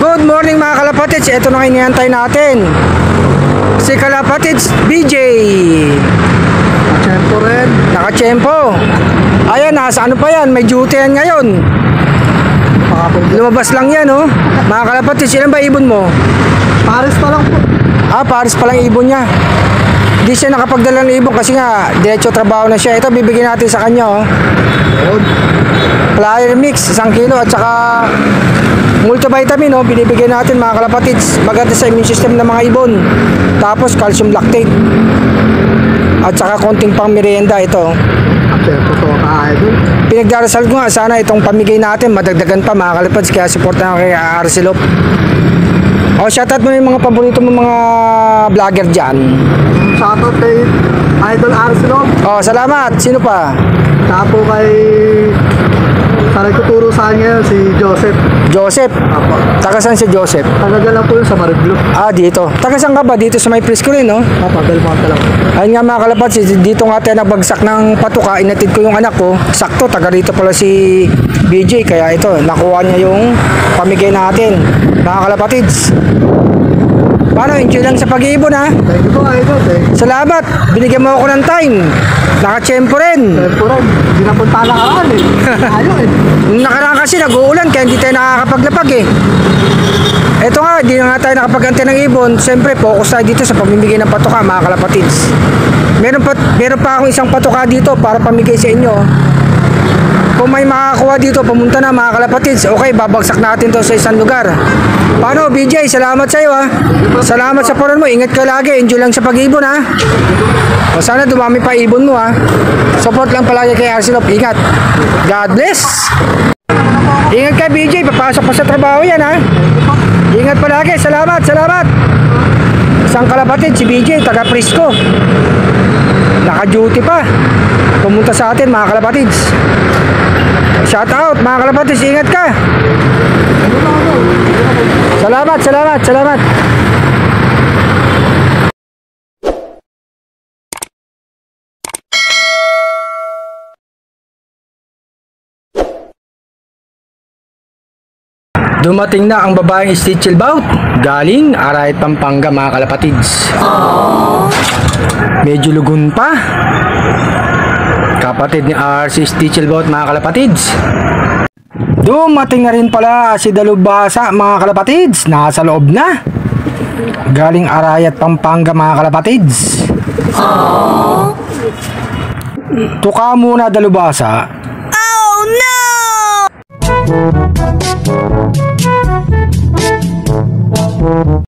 Good morning mga kalapatids. Ito na inihantay natin, si Kalapatids BJ. Nakachempo rin. Nakachempo. Ayan, nasa ano pa yan, may duty yan ngayon. Lumabas lang yan, oh. Mga kalapatids, ilan ba ibon mo? Paris pa lang po. Paris pa lang ibon niya. Hindi siya nakapagdala ng ibon kasi nga diretso trabaho na siya. Ito bibigyan natin sa kanya, oh. Flyer mix 1 kilo at saka multivitamin, oh, binibigyan natin mga kalapatids. Maganda sa immune system ng mga ibon. Tapos calcium lactate. At saka konting pang merienda ito. Nakachempo to ka-idol. Pinagdarasal ko nga sana itong pamigay natin madagdagan pa mga kalapatids, kaya support na kay Arcelop. O, shoutout mo na yung mga paborito mo mga vlogger dyan. Shoutout kay Idol Arcelop. O, salamat. Sino pa? Tapo kay sana nagtuturo sa kanya si Joseph. Joseph. Apo. Taga saan si Joseph? Talaga lang po yun sa Mariblo. Dito. Taga saan ka ba? Dito sa may Prisco rin, no? Apo, Belmonte lang. Ayun nga mga kalapatids, dito nga tayo nagbagsak ng patuka. Inatid ko yung anak ko. Sakto, taga rito pala si BJ. Kaya ito, nakuha niya yung pamigay natin. Mga kalapatids. Paano? Enjoy lang sa pag-iibon, ha? Thank you po, Idol. Salamat. Binigyan mo ako ng time. Nakachempo rin. Tempo rin. Hindi na punta na karaan eh. Ayaw eh. Nakaraan kasi nag-uulan kaya hindi tayo nakakapaglapag eh. Ito nga, hindi na nga tayo nakapag-antay ng ibon. Siyempre, focus tayo dito sa pamimigay ng patuka mga kalapatids. Meron pa akong isang patuka dito para pamigay sa inyo. Kung may makakakuha dito, pumunta na mga kalapatids. Okay, babagsak natin to sa isang lugar. Paano, BJ? Salamat sa iyo, ha. Salamat sa punan mo. Ingat ka lagi. Enjoy lang sa pag-ibon, ha. O sana dumami pa ibon mo, ha. Support lang palagi kay Arcelop. Ingat. God bless. Ingat ka, BJ. Papasok pa sa trabaho yan, ha. Ingat palagi. Salamat, salamat. Isang kalapatid, si BJ, taga Prisco. Naka-duty pa. Pumunta sa atin, mga kalapatids. Shout out, mga kalapatids. Ingat ka. Salamat, salamat, salamat. Dumating na ang babaeng Stichelbout galing Arayat, Pampanga, mga kalapatids. Medyo lugon pa. Kapatid ni RC Stichelbout, mga kalapatids. Dumating na rin pala si Dalubhasa, mga kalapatids. Nasa loob na. Galing Arayat, Pampanga, mga kalapatids. Tuka muna, Dalubhasa. Oh no!